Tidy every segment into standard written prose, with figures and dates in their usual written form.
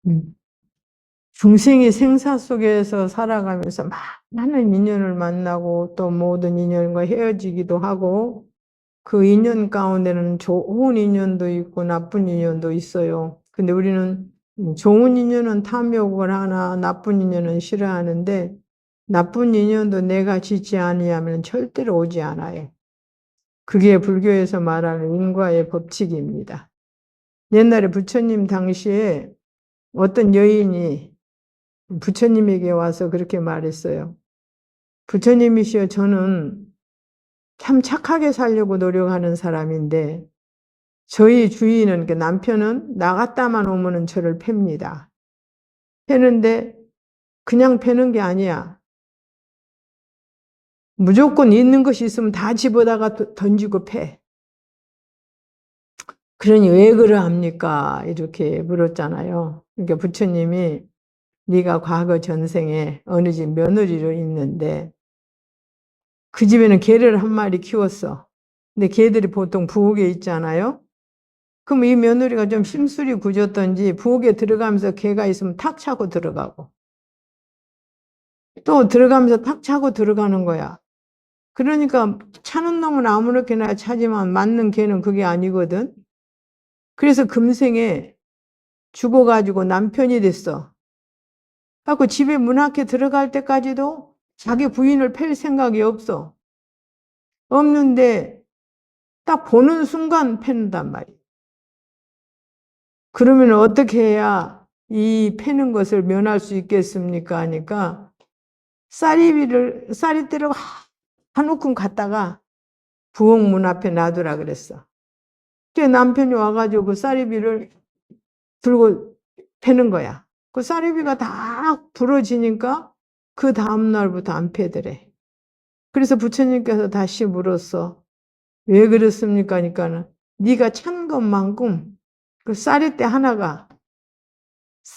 음. 중생이 생사 속에서 살아가면서 많은 인연을 만나고 또 모든 인연과 헤어지기도 하고 그 인연 가운데는 좋은 인연도 있고 나쁜 인연도 있어요. 근데 우리는 좋은 인연은 탐욕을 하나 나쁜 인연은 싫어하는데 나쁜 인연도 내가 짓지 아니하면 절대로 오지 않아요. 그게 불교에서 말하는 인과의 법칙입니다. 옛날에 부처님 당시에 어떤 여인이 부처님에게 와서 그렇게 말했어요. 부처님이시여, 저는 참 착하게 살려고 노력하는 사람인데 저희 주인은, 그 남편은 나갔다만 오면은 저를 팹니다. 패는데 그냥 패는 게 아니야. 무조건 있는 것이 있으면 다 집어다가 던지고 패. 그러니 왜 그러합니까? 이렇게 물었잖아요. 그러니까 부처님이 네가 과거 전생에 어느 집 며느리로 있는데 그 집에는 개를 한 마리 키웠어. 근데 개들이 보통 부엌에 있잖아요. 그럼 이 며느리가 좀 심술이 굳었던지 부엌에 들어가면서 개가 있으면 탁 차고 들어가고 또 들어가면서 탁 차고 들어가는 거야. 그러니까 차는 놈은 아무렇게나 차지만 맞는 개는 그게 아니거든. 그래서 금생에 죽어가지고 남편이 됐어. 그래서 집에 문 앞에 들어갈 때까지도 자기 부인을 팰 생각이 없어. 없는데 딱 보는 순간 팬단 말이야. 그러면 어떻게 해야 이 패는 것을 면할 수 있겠습니까? 하니까 쌀이대를 한 움큼 갖다가 부엌 문 앞에 놔두라 그랬어. 그때 남편이 와가지고 그 쌀이비를 들고 패는 거야. 그 쌀이비가 다 부러지니까 그 다음날부터 안 패더래. 그래서 부처님께서 다시 물었어. 왜 그렇습니까? 하니까는 네가 찬 것만큼 그 쌀이대 하나가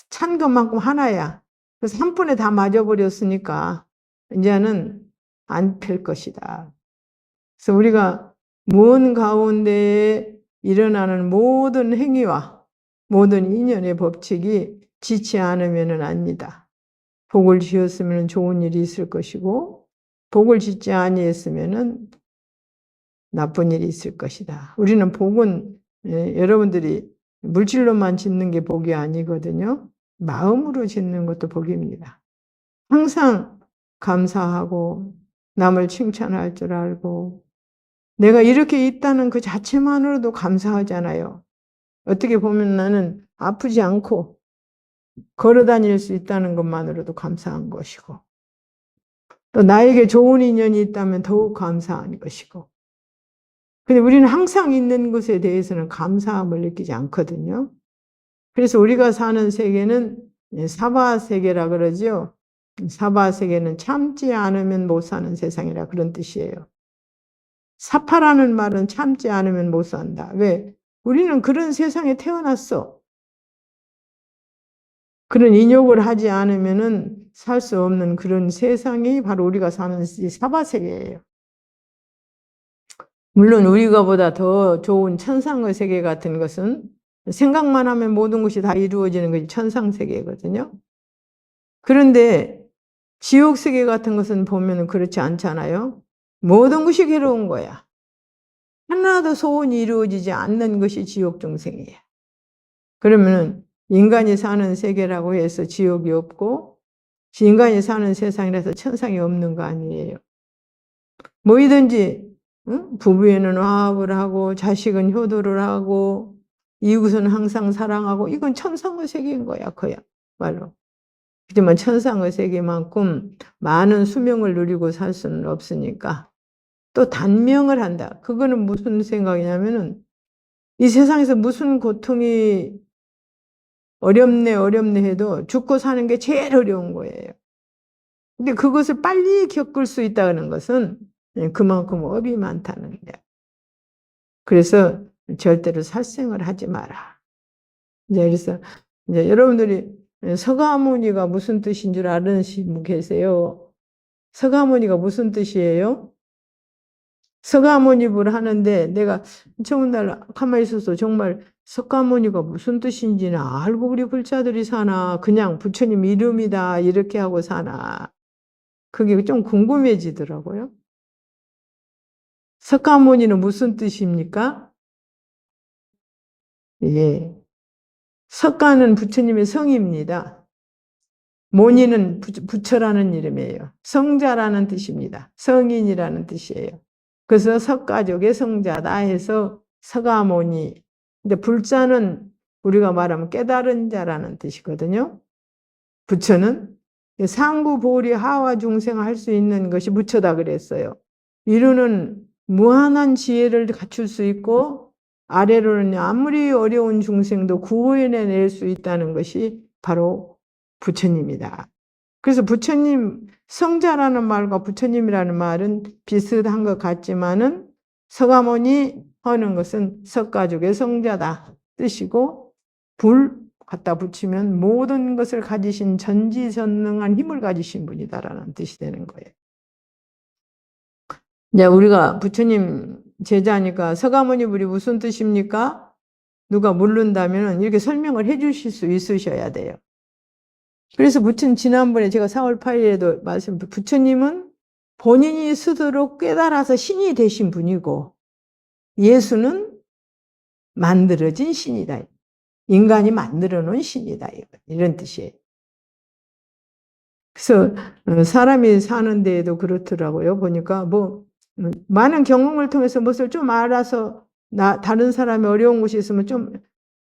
찬 것만큼 하나야. 그래서 한 번에 다 맞아버렸으니까 이제는 안 펼 것이다. 그래서 우리가 무언 가운데에 일어나는 모든 행위와 모든 인연의 법칙이 지치 않으면 압니다. 복을 지었으면 좋은 일이 있을 것이고 복을 짓지 아니했으면 나쁜 일이 있을 것이다. 우리는 복은 여러분들이 물질로만 짓는 게 복이 아니거든요. 마음으로 짓는 것도 복입니다. 항상 감사하고 남을 칭찬할 줄 알고 내가 이렇게 있다는 그 자체만으로도 감사하잖아요. 어떻게 보면 나는 아프지 않고 걸어 다닐 수 있다는 것만으로도 감사한 것이고 또 나에게 좋은 인연이 있다면 더욱 감사한 것이고 근데 우리는 항상 있는 것에 대해서는 감사함을 느끼지 않거든요. 그래서 우리가 사는 세계는 사바세계라 그러죠. 사바세계는 참지 않으면 못 사는 세상이라 그런 뜻이에요. 사파라는 말은 참지 않으면 못 산다. 왜? 우리는 그런 세상에 태어났어. 그런 인욕을 하지 않으면 살 수 없는 그런 세상이 바로 우리가 사는 사바세계예요. 물론 우리가 보다 더 좋은 천상의 세계 같은 것은 생각만 하면 모든 것이 다 이루어지는 것이 천상세계거든요. 그런데 지옥세계 같은 것은 보면 그렇지 않잖아요. 모든 것이 괴로운 거야. 하나도 소원이 이루어지지 않는 것이 지옥 중생이에요. 그러면 인간이 사는 세계라고 해서 지옥이 없고 인간이 사는 세상이라서 천상이 없는 거 아니에요. 뭐이든지 부부에는 화합을 하고 자식은 효도를 하고 이웃은 항상 사랑하고 이건 천상의 세계인 거야. 그야말로. 하지만 천상의 세계만큼 많은 수명을 누리고 살 수는 없으니까 또 단명을 한다. 그거는 무슨 생각이냐면은 이 세상에서 무슨 고통이 어렵네 해도 죽고 사는 게 제일 어려운 거예요. 근데 그것을 빨리 겪을 수 있다는 것은 그만큼 업이 많다는 거예요. 그래서 절대로 살생을 하지 마라. 그래서 이제 여러분들이 서가모니가 무슨 뜻인 줄 아는 분 계세요? 서가모니가 무슨 뜻이에요? 석가모니불 하는데 내가 처음 날 가만히 있어서 정말 석가모니가 무슨 뜻인지는 알고 우리 불자들이 사나 그냥 부처님 이름이다 이렇게 하고 사나 그게 좀 궁금해지더라고요. 석가모니는 무슨 뜻입니까? 예. 석가는 부처님의 성입니다. 모니는 부처라는 이름이에요. 성자라는 뜻입니다. 성인이라는 뜻이에요. 그래서 석가족의 성자다 해서 석가모니. 근데 불자는 우리가 말하면 깨달은 자라는 뜻이거든요. 부처는 상부 보리 하와 중생 할 수 있는 것이 부처다 그랬어요. 이루는 무한한 지혜를 갖출 수 있고 아래로는 아무리 어려운 중생도 구원해낼 수 있다는 것이 바로 부처님이다. 그래서 부처님 성자라는 말과 부처님이라는 말은 비슷한 것 같지만은 석가모니 하는 것은 석가족의 성자다 뜻이고 불 갖다 붙이면 모든 것을 가지신 전지전능한 힘을 가지신 분이다라는 뜻이 되는 거예요. 이제 우리가 부처님 제자니까 석가모니 불이 무슨 뜻입니까? 누가 모른다면 이렇게 설명을 해 주실 수 있으셔야 돼요. 그래서 부처님 지난번에 제가 4월 8일에도 말씀드린 부처님은 본인이 스스로 깨달아서 신이 되신 분이고 예수는 만들어진 신이다. 인간이 만들어 놓은 신이다. 이런 뜻이에요. 그래서 사람이 사는 데에도 그렇더라고요. 보니까 뭐 많은 경험을 통해서 무엇을 좀 알아서 다른 사람이 어려운 곳이 있으면 좀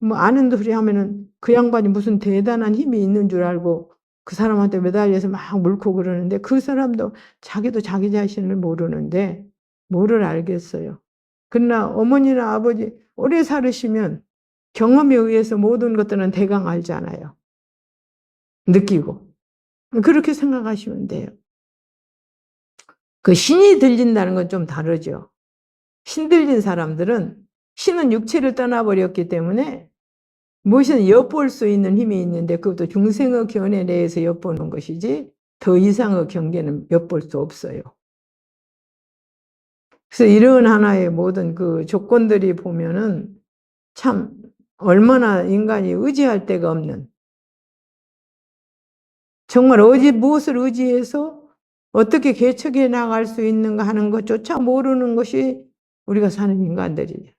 뭐 아는 소리 하면은 그 양반이 무슨 대단한 힘이 있는 줄 알고 그 사람한테 매달려서 막 물고 그러는데 그 사람도 자기도 자기 자신을 모르는데 뭐를 알겠어요. 그러나 어머니나 아버지 오래 살으시면 경험에 의해서 모든 것들은 대강 알잖아요. 느끼고. 그렇게 생각하시면 돼요. 그 신이 들린다는 건 좀 다르죠. 신 들린 사람들은 신은 육체를 떠나버렸기 때문에 무엇이든 엿볼 수 있는 힘이 있는데 그것도 중생의 견해 내에서 엿보는 것이지 더 이상의 경계는 엿볼 수 없어요. 그래서 이런 하나의 모든 그 조건들이 보면은 참 얼마나 인간이 의지할 데가 없는 정말 무엇을 의지해서 어떻게 개척해 나갈 수 있는가 하는 것조차 모르는 것이 우리가 사는 인간들이에요.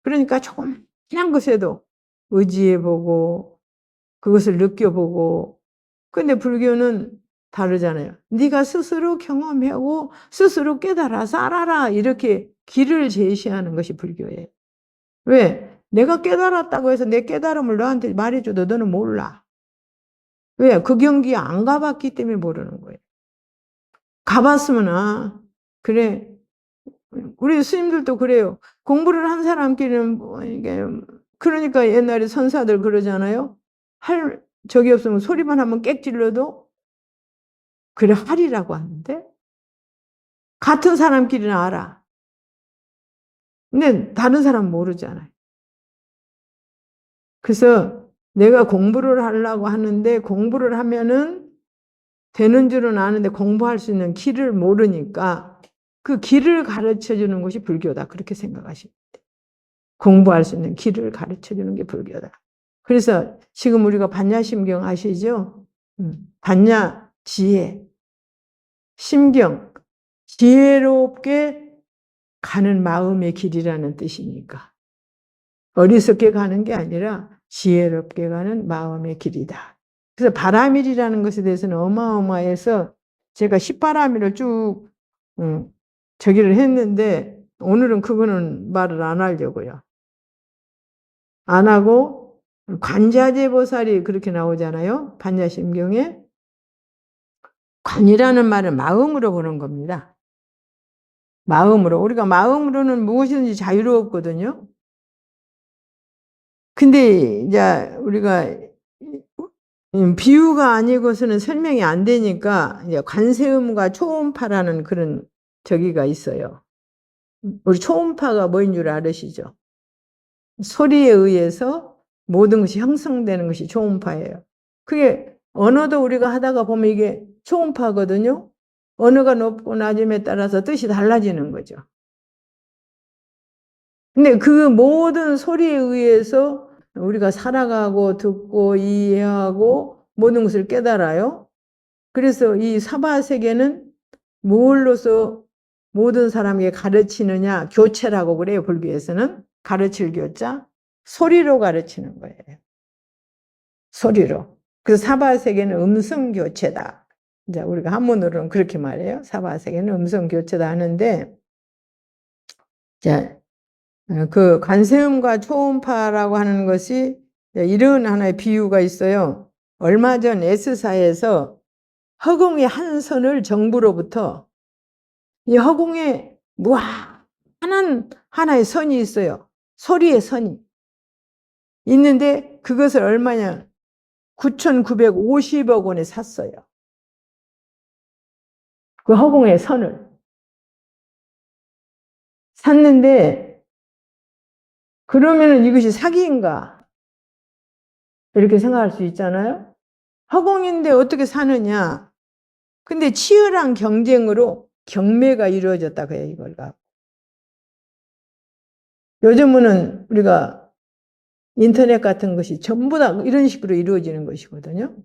그러니까 조금만 것에도 의지해보고 그것을 느껴보고 근데 불교는 다르잖아요. 네가 스스로 경험하고 스스로 깨달아서 알아라 이렇게 길을 제시하는 것이 불교예요. 왜? 내가 깨달았다고 해서 내 깨달음을 너한테 말해줘도 너는 몰라. 왜? 그 경기에 안 가봤기 때문에 모르는 거예요. 가봤으면 그래. 우리 스님들도 그래요. 공부를 한 사람끼리는 뭐 이게 그러니까 옛날에 선사들 그러잖아요. 할 적이 없으면 소리만 하면 객질러도 그래 하리라고 하는데 같은 사람끼리는 알아. 근데 다른 사람은 모르잖아요. 그래서 내가 공부를 하려고 하는데 공부를 하면은 되는 줄은 아는데 공부할 수 있는 길을 모르니까 그 길을 가르쳐 주는 것이 불교다. 그렇게 생각하시면 돼요. 공부할 수 있는 길을 가르쳐 주는 게 불교다. 그래서 지금 우리가 반야심경 아시죠? 반야 지혜, 심경, 지혜롭게 가는 마음의 길이라는 뜻이니까 어리석게 가는 게 아니라 지혜롭게 가는 마음의 길이다. 그래서 바라밀이라는 것에 대해서는 어마어마해서 제가 10바라밀을 쭉 저기를 했는데 오늘은 그거는 말을 안 하려고요. 안 하고 관자재보살이 그렇게 나오잖아요. 반야심경에. 관이라는 말은 마음으로 보는 겁니다. 마음으로. 우리가 마음으로는 무엇이든지 자유롭거든요. 근데 이제 우리가 비유가 아니고서는 설명이 안 되니까 이제 관세음과 초음파라는 그런 저기가 있어요. 우리 초음파가 뭐인 줄 아시죠? 소리에 의해서 모든 것이 형성되는 것이 초음파예요. 그게 언어도 우리가 하다가 보면 이게 초음파거든요. 언어가 높고 낮음에 따라서 뜻이 달라지는 거죠. 근데 그 모든 소리에 의해서 우리가 살아가고 듣고 이해하고 모든 것을 깨달아요. 그래서 이 사바세계는 뭘로서 모든 사람에게 가르치느냐? 교체라고 그래요. 불교에서는. 가르칠 교자. 소리로 가르치는 거예요. 소리로. 그래서 사바세계는 음성교체다. 이제 우리가 한문으로는 그렇게 말해요. 사바세계는 음성교체다 하는데, 자, 그 관세음과 초음파라고 하는 것이 이런 하나의 비유가 있어요. 얼마 전 S사에서 허공의 한 선을 정부로부터 이 허공에 무한한 하나의 선이 있어요. 소리의 선이 있는데 그것을 얼마냐? 9,950억 원에 샀어요. 그 허공의 선을 샀는데 그러면은 이것이 사기인가? 이렇게 생각할 수 있잖아요. 허공인데 어떻게 사느냐? 근데 치열한 경쟁으로 경매가 이루어졌다 그래요, 이걸 갖고. 요즘은 우리가 인터넷 같은 것이 전부 다 이런 식으로 이루어지는 것이거든요.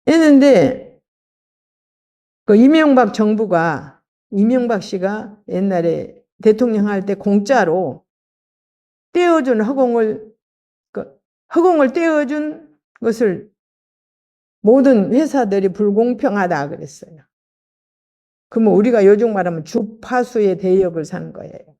했는데 그 이명박 정부가, 이명박 씨가 옛날에 대통령 할 때 공짜로 떼어준 허공을, 허공을 떼어준 것을 모든 회사들이 불공평하다 그랬어요. 그러면 우리가 요즘 말하면 주파수의 대역을 산 거예요.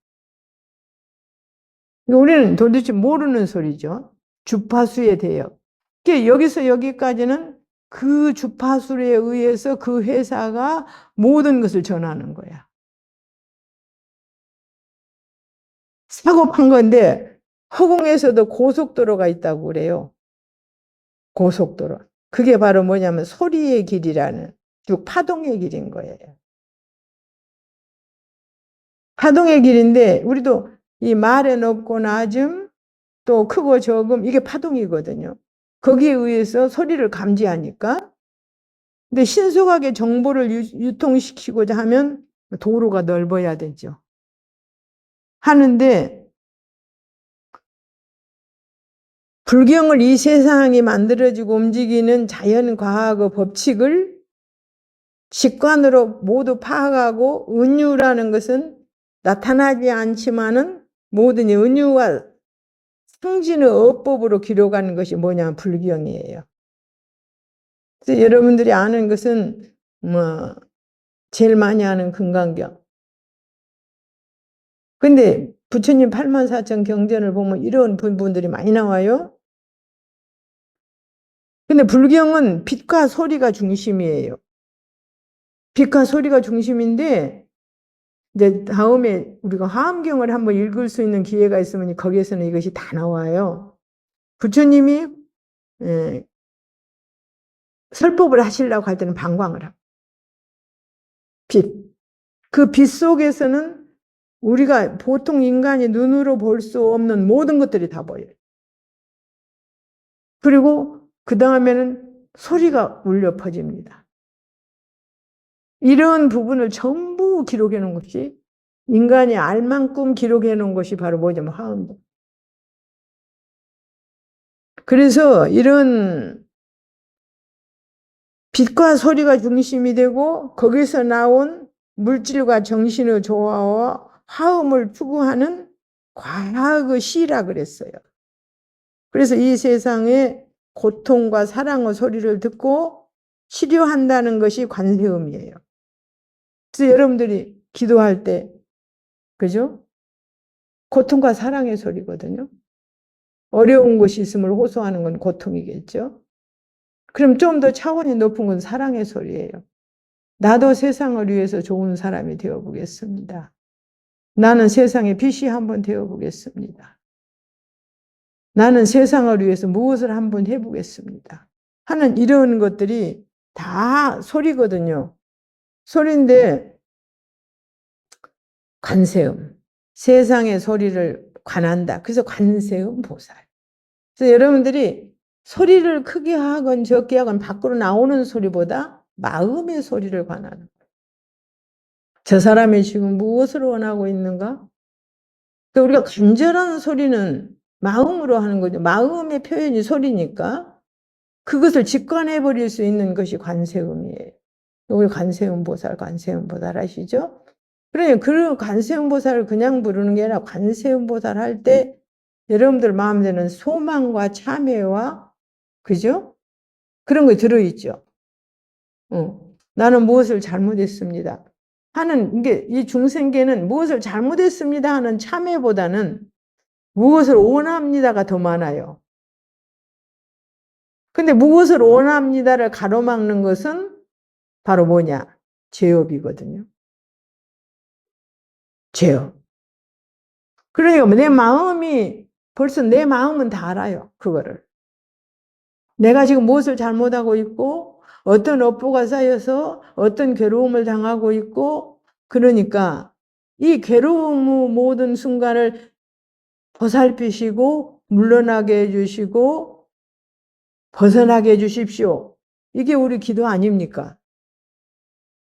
우리는 도대체 모르는 소리죠. 주파수의 대역. 여기서 여기까지는 그 주파수에 의해서 그 회사가 모든 것을 전하는 거야. 사고 판 건데 허공에서도 고속도로가 있다고 그래요. 고속도로. 그게 바로 뭐냐면 소리의 길이라는, 즉 파동의 길인 거예요. 파동의 길인데 우리도 이 말에 높고 낮음 또 크고 적음 이게 파동이거든요. 거기에 의해서 소리를 감지하니까. 근데 신속하게 정보를 유통시키고자 하면 도로가 넓어야 되죠. 하는데 불경을 이 세상이 만들어지고 움직이는 자연과학의 법칙을 직관으로 모두 파악하고 은유라는 것은 나타나지 않지만은 모든 은유와 상진의 어법으로 기록하는 것이 뭐냐면 불경이에요. 그래서 여러분들이 아는 것은 제일 많이 아는 금강경. 근데 부처님 84,000 경전을 보면 이런 부분들이 많이 나와요. 근데 불경은 빛과 소리가 중심이에요. 빛과 소리가 중심인데 이제 다음에 우리가 화엄경을 한번 읽을 수 있는 기회가 있으면 거기에서는 이것이 다 나와요. 부처님이 설법을 하시려고 할 때는 방광을 하고 빛. 그 빛 속에서는 우리가 보통 인간이 눈으로 볼 수 없는 모든 것들이 다 보여요. 그리고 그 다음에는 소리가 울려 퍼집니다. 이런 부분을 전부 기록해 놓은 것이 인간이 알 만큼 기록해 놓은 것이 바로 뭐냐면 화엄경. 그래서 이런 빛과 소리가 중심이 되고 거기서 나온 물질과 정신의 조화와 화음을 추구하는 과학의 시라 그랬어요. 그래서 이 세상에 고통과 사랑의 소리를 듣고 치료한다는 것이 관세음이에요. 그래서 여러분들이 기도할 때, 그죠? 고통과 사랑의 소리거든요. 어려운 것이 있음을 호소하는 건 고통이겠죠. 그럼 좀 더 차원이 높은 건 사랑의 소리예요. 나도 세상을 위해서 좋은 사람이 되어보겠습니다. 나는 세상의 빛이 한번 되어보겠습니다. 나는 세상을 위해서 무엇을 한번 해보겠습니다. 하는 이런 것들이 다 소리거든요. 소리인데 관세음. 세상의 소리를 관한다. 그래서 관세음 보살. 그래서 여러분들이 소리를 크게 하건 적게 하건 밖으로 나오는 소리보다 마음의 소리를 관하는 거예요. 저 사람이 지금 무엇을 원하고 있는가? 또 우리가 간절한 소리는 마음으로 하는 거죠. 마음의 표현이 소리니까 그것을 직관해 버릴 수 있는 것이 관세음이에요. 우리 관세음 보살 아시죠? 그러니 그 관세음 보살을 그냥 부르는 게 아니라 관세음 보살 할 때 여러분들 마음에 드는 소망과 참회와 그죠? 그런 게 들어있죠. 나는 무엇을 잘못했습니다 하는 이게 이 중생계는 무엇을 잘못했습니다 하는 참회보다는 무엇을 원합니다가 더 많아요. 근데 무엇을 원합니다를 가로막는 것은 바로 뭐냐? 죄업이거든요. 죄업. 그러니까 내 마음이 벌써 내 마음은 다 알아요. 그거를. 내가 지금 무엇을 잘못하고 있고 어떤 업보가 쌓여서 어떤 괴로움을 당하고 있고 그러니까 이 괴로움 모든 순간을 보살피시고 물러나게 해주시고 벗어나게 해주십시오. 이게 우리 기도 아닙니까?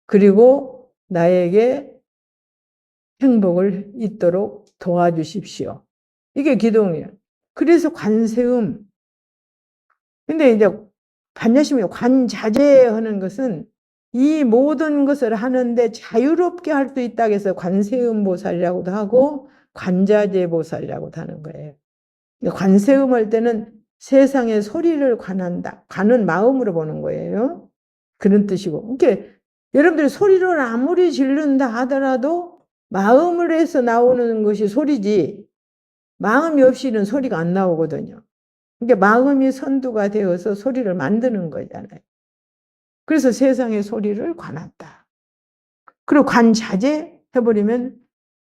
그리고 나에게 행복을 있도록 도와주십시오. 이게 기도예요. 그래서 관세음. 근데 이제 반야심이 관자재하는 것은 이 모든 것을 하는데 자유롭게 할 수 있다고 해서 관세음 보살이라고도 하고 관자재 보살이라고도 하는 거예요. 관세음 할 때는 세상의 소리를 관한다. 관은 마음으로 보는 거예요. 그런 뜻이고. 그러니까 여러분들이 소리를 아무리 지른다 하더라도 마음을 해서 나오는 것이 소리지 마음이 없이는 소리가 안 나오거든요. 그러니까 마음이 선두가 되어서 소리를 만드는 거잖아요. 그래서 세상의 소리를 관한다. 그리고 관자재 해버리면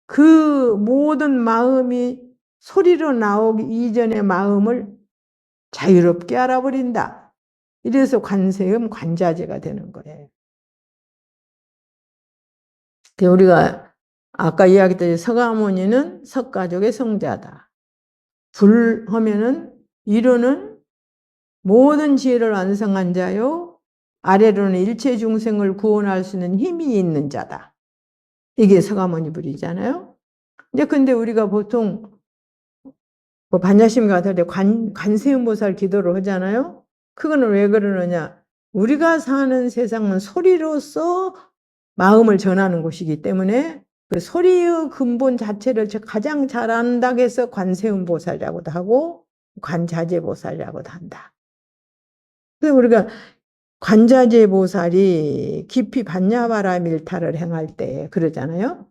그 모든 마음이 소리로 나오기 이전의 마음을 자유롭게 알아버린다. 이래서 관세음 관자재가 되는 거예요. 우리가 아까 이야기했듯이 서가모니는 석가족의 성자다. 불하면은 이로는 모든 지혜를 완성한 자요. 아래로는 일체 중생을 구원할 수 있는 힘이 있는 자다. 이게 서가모니 불이잖아요. 이제 근데 우리가 보통 뭐 반야심 같을 때 관세음보살 기도를 하잖아요. 그거는 왜 그러느냐? 우리가 사는 세상은 소리로서 마음을 전하는 곳이기 때문에 그 소리의 근본 자체를 가장 잘 안다고 해서 관세음보살이라고도 하고 관자재보살이라고도 한다. 그래서 우리가 관자재보살이 깊이 반야바라밀타를 행할 때 그러잖아요.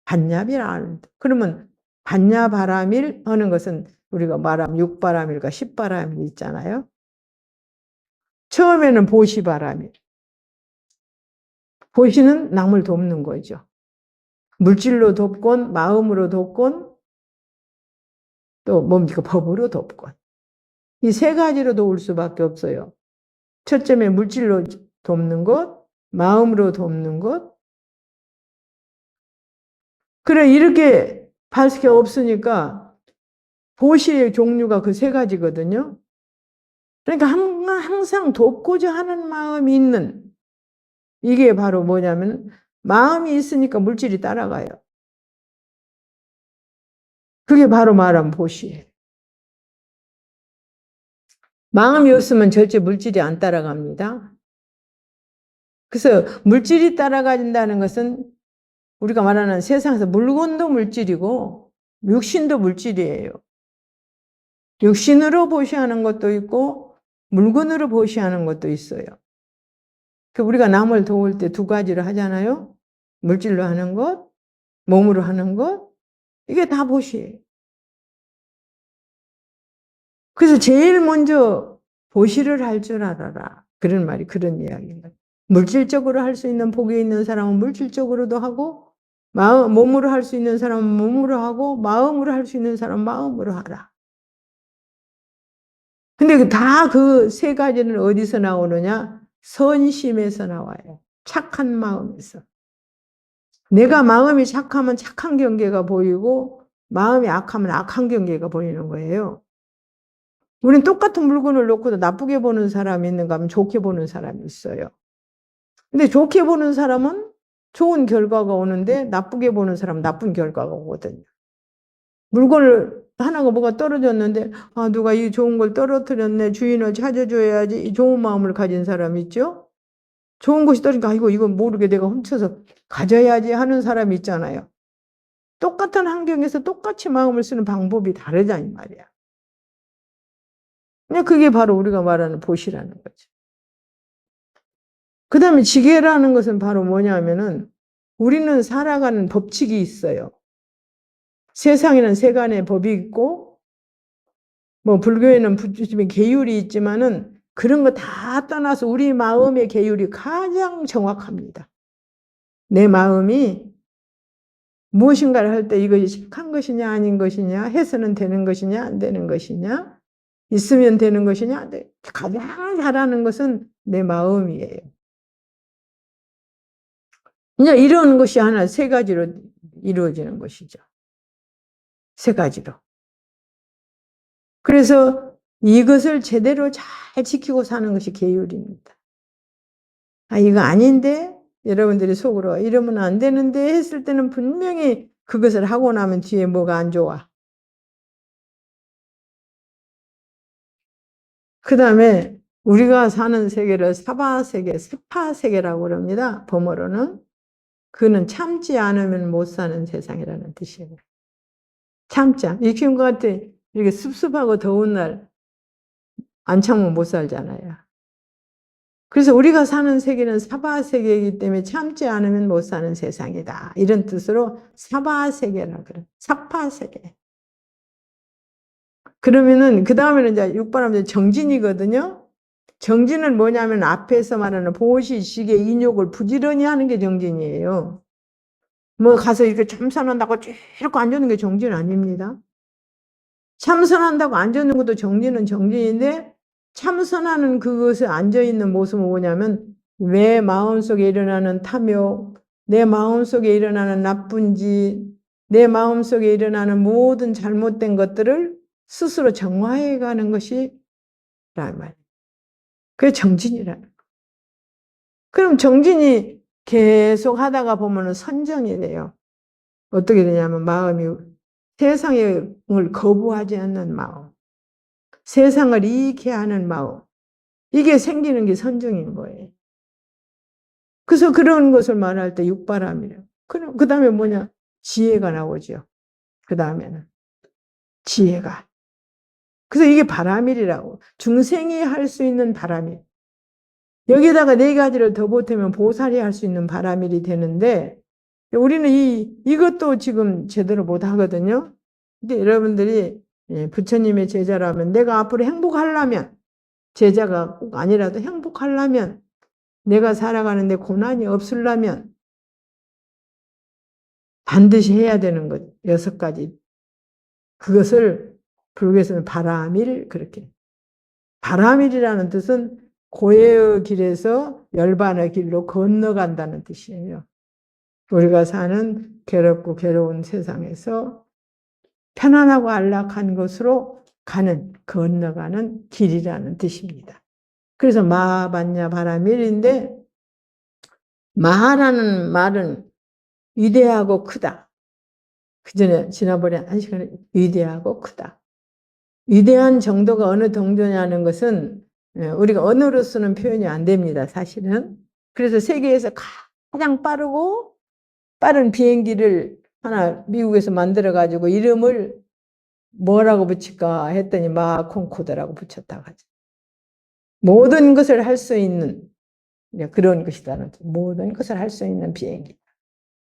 반야비라 그러면 반야바라밀 하는 것은 우리가 말하면 6바라밀과 10바라밀 있잖아요. 처음에는 보시바라밀. 보시는 남을 돕는 거죠. 물질로 돕건 마음으로 돕건 또 뭡니까? 법으로 돕건. 이 세 가지로 도울 수밖에 없어요. 첫째에 물질로 돕는 것, 마음으로 돕는 것. 그래 이렇게 밖에 없으니까 보시의 종류가 그 세 가지거든요. 그러니까 항상 돕고자 하는 마음이 있는 이게 바로 뭐냐면 마음이 있으니까 물질이 따라가요. 그게 바로 말하면 보시예요. 마음이 없으면 절대 물질이 안 따라갑니다. 그래서 물질이 따라가진다는 것은 우리가 말하는 세상에서 물건도 물질이고 육신도 물질이에요. 육신으로 보시하는 것도 있고 물건으로 보시하는 것도 있어요. 우리가 남을 도울 때 두 가지를 하잖아요. 물질로 하는 것, 몸으로 하는 것. 이게 다 보시예요. 그래서 제일 먼저 보시를 할 줄 알아라. 그런 말이 그런 이야기입니다. 물질적으로 할 수 있는 복이 있는 사람은 물질적으로도 하고 몸으로 할 수 있는 사람은 몸으로 하고 마음으로 할 수 있는 사람은 마음으로 하라. 근데 다 그 세 가지는 어디서 나오느냐? 선심에서 나와요. 착한 마음에서. 내가 마음이 착하면 착한 경계가 보이고 마음이 악하면 악한 경계가 보이는 거예요. 우리는 똑같은 물건을 놓고도 나쁘게 보는 사람이 있는가 하면 좋게 보는 사람이 있어요. 근데 좋게 보는 사람은 좋은 결과가 오는데 나쁘게 보는 사람은 나쁜 결과가 오거든요. 물건을 하나가 뭐가 떨어졌는데 아 누가 이 좋은 걸 떨어뜨렸네. 주인을 찾아줘야지. 이 좋은 마음을 가진 사람 있죠? 좋은 것이 떨어지니까 아이고 이거 모르게 내가 훔쳐서 가져야지 하는 사람이 있잖아요. 똑같은 환경에서 똑같이 마음을 쓰는 방법이 다르다 이 말이야. 그냥 그게 바로 우리가 말하는 보시라는 거죠. 그 다음에 지계라는 것은 바로 뭐냐면은 우리는 살아가는 법칙이 있어요. 세상에는 세간의 법이 있고 뭐 불교에는 부처님의 계율이 있지만은 그런 거 다 떠나서 우리 마음의 계율이 가장 정확합니다. 내 마음이 무엇인가를 할 때 이것이 착한 것이냐 아닌 것이냐 해서는 되는 것이냐 안 되는 것이냐 있으면 되는 것이냐 안 돼. 가장 잘하는 것은 내 마음이에요. 이제 이런 것이 하나 세 가지로 이루어지는 것이죠. 세 가지로. 그래서 이것을 제대로 잘 지키고 사는 것이 계율입니다. 아, 이거 아닌데? 여러분들이 속으로 이러면 안 되는데 했을 때는 분명히 그것을 하고 나면 뒤에 뭐가 안 좋아. 그 다음에 우리가 사는 세계를 사바세계, 스파세계라고 합니다. 범어로는. 그는 참지 않으면 못 사는 세상이라는 뜻이에요. 참자. 익힌 것 같아. 이렇게 습습하고 더운 날 안 참으면 못 살잖아요. 그래서 우리가 사는 세계는 사바세계이기 때문에 참지 않으면 못 사는 세상이다. 이런 뜻으로 사바세계라고 그래요. 사파세계. 그러면은 그 다음에는 이제 육바람제 정진이거든요. 정진은 뭐냐면 앞에서 말하는 보시, 시계, 인욕을 부지런히 하는 게 정진이에요. 뭐 가서 이렇게 참선한다고 쭉 이렇게 앉아있는 게 정진 아닙니다. 참선한다고 앉아있는 것도 정진은 정진인데 참선하는 그것에 앉아있는 모습은 뭐냐면 내 마음속에 일어나는 탐욕, 내 마음속에 일어나는 나쁜 짓, 내 마음속에 일어나는 모든 잘못된 것들을 스스로 정화해 가는 것이 라는 말이에요. 그게 정진이라는 거예요. 그럼 정진이 계속 하다가 보면 선정이 돼요. 어떻게 되냐면 마음이 세상을 거부하지 않는 마음, 세상을 이익해 하는 마음, 이게 생기는 게 선정인 거예요. 그래서 그런 것을 말할 때 육바람이래요. 그 다음에 뭐냐? 지혜가 나오죠. 그 다음에는 지혜가. 그래서 이게 바람일이라고. 중생이 할 수 있는 바람일. 여기다가 네 가지를 더 보태면 보살이 할 수 있는 바람일이 되는데 우리는 이것도 지금 제대로 못 하거든요. 근데 여러분들이 부처님의 제자라면 내가 앞으로 행복하려면 제자가 꼭 아니라도 행복하려면 내가 살아가는데 고난이 없으려면 반드시 해야 되는 것 6가지. 그것을 불교에서는 바람일 그렇게. 바람일이라는 뜻은 고해의 길에서 열반의 길로 건너간다는 뜻이에요. 우리가 사는 괴롭고 괴로운 세상에서 편안하고 안락한 곳으로 건너가는 길이라는 뜻입니다. 그래서 마하반야 바람일인데 마하라는 말은 위대하고 크다. 그 전에 지난번에 한 시간에 위대하고 크다. 위대한 정도가 어느 정도냐는 것은 우리가 언어로 쓰는 표현이 안 됩니다. 사실은. 그래서 세계에서 가장 빠른 비행기를 하나 미국에서 만들어가지고 이름을 뭐라고 붙일까 했더니 마하콩코드라고 붙였다고 하죠. 모든 것을 할 수 있는 그런 것이다. 모든 것을 할 수 있는 비행기.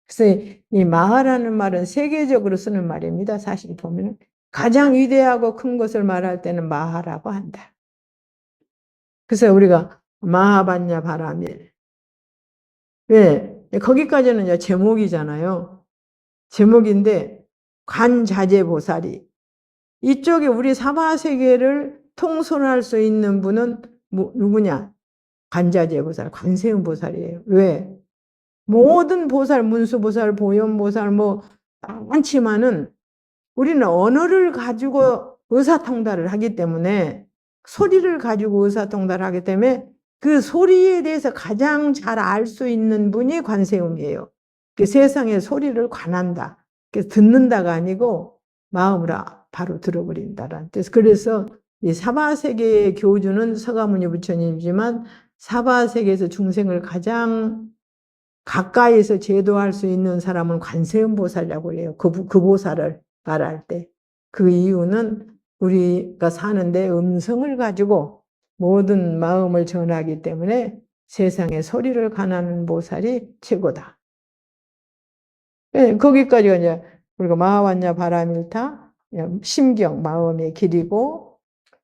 그래서 이 마하라는 말은 세계적으로 쓰는 말입니다. 사실 보면 가장 위대하고 큰 것을 말할 때는 마하라고 한다. 그래서 우리가 마하반야 바람일. 왜? 거기까지는 이제 제목이잖아요. 제목인데 관자재보살이 이쪽에 우리 사바세계를 통솔할 수 있는 분은 누구냐? 관자재보살, 관세음보살이에요. 왜? 모든 보살, 문수보살, 보현보살 뭐 많지만은 우리는 언어를 가지고 의사통달을 하기 때문에 소리를 가지고 의사통달을 하기 때문에 그 소리에 대해서 가장 잘 알 수 있는 분이 관세음이에요. 세상의 소리를 관한다. 그래서 듣는다가 아니고 마음으로 바로 들어버린다라는 뜻. 그래서 이 사바세계의 교주는 서가모니 부처님이지만 사바세계에서 중생을 가장 가까이서 제도할 수 있는 사람은 관세음보살이라고 해요. 그 보살을 말할 때. 그 이유는 우리가 사는데 음성을 가지고 모든 마음을 전하기 때문에 세상에 소리를 가하는 보살이 최고다. 거기까지가 이제 우리가 마하완냐 바라밀타, 심경, 마음의 길이고,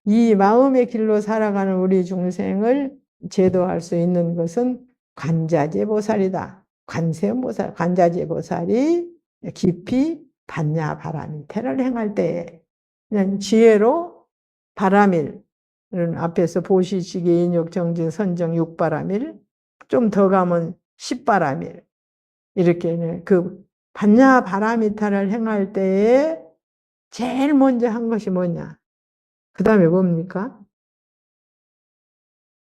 이 마음의 길로 살아가는 우리 중생을 제도할 수 있는 것은 관자재 보살이다. 관세음보살, 관자재 보살이 깊이 반야 바라밀타를 행할 때 그냥 지혜로 바라밀, 앞에서 보시시기, 인욕, 정진, 선정, 육바라밀, 좀 더 가면 십바라밀, 이렇게 그 반야 바라밀타를 행할 때에 제일 먼저 한 것이 뭐냐? 그 다음에 뭡니까?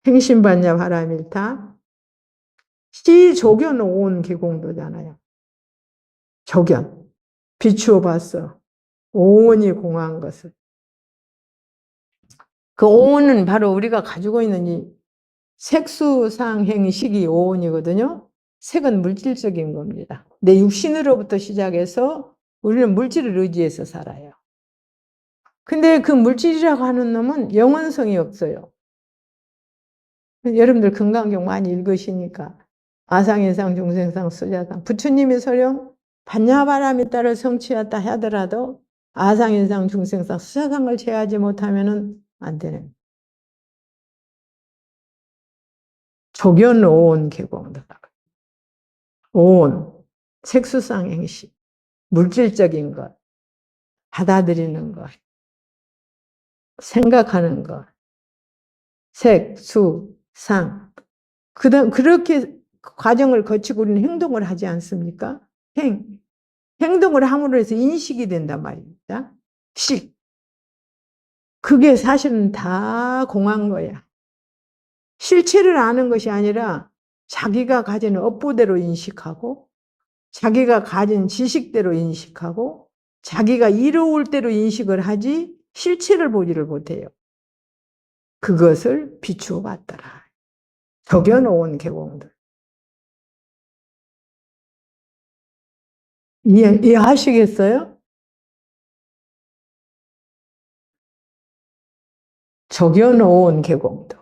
행심반야 바라밀타, 시조견 오온 기공도잖아요. 조견, 비추어 봤어. 오온이 공한 것을. 그 오온은 바로 우리가 가지고 있는 이 색수상행식이 오온이거든요. 색은 물질적인 겁니다. 내 육신으로부터 시작해서 우리는 물질을 의지해서 살아요. 근데 그 물질이라고 하는 놈은 영원성이 없어요. 여러분들 금강경 많이 읽으시니까 아상인상, 중생상, 수자상, 부처님이 설령 반야바라밀타를 성취했다 하더라도 아상인상, 중생상, 수자상을 제하지 못하면 안 되는. 조견 오온 개공도. 오온, 색수상 행식, 물질적인 것, 받아들이는 것, 생각하는 것, 색, 수, 상. 그렇게 과정을 거치고 우리는 행동을 하지 않습니까? 행동을 함으로 해서 인식이 된단 말입니다. 식. 그게 사실은 다 공한 거야. 실체를 아는 것이 아니라 자기가 가진 업보대로 인식하고 자기가 가진 지식대로 인식하고 자기가 이로울 대로 인식을 하지 실체를 보지를 못해요. 그것을 비추어 봤더라. 적여놓은 개공들. 이해하시겠어요? 적여놓은 개공도.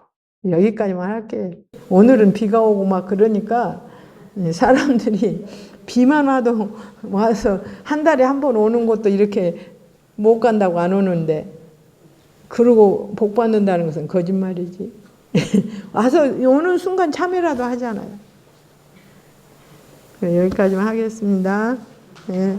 여기까지만 할게요. 오늘은 비가 오고 막 그러니까 사람들이 비만 와도 와서 한 달에 한 번 오는 것도 이렇게 못 간다고 안 오는데 그러고 복 받는다는 것은 거짓말이지. 와서 오는 순간 참여라도 하잖아요. 여기까지만 하겠습니다. 네.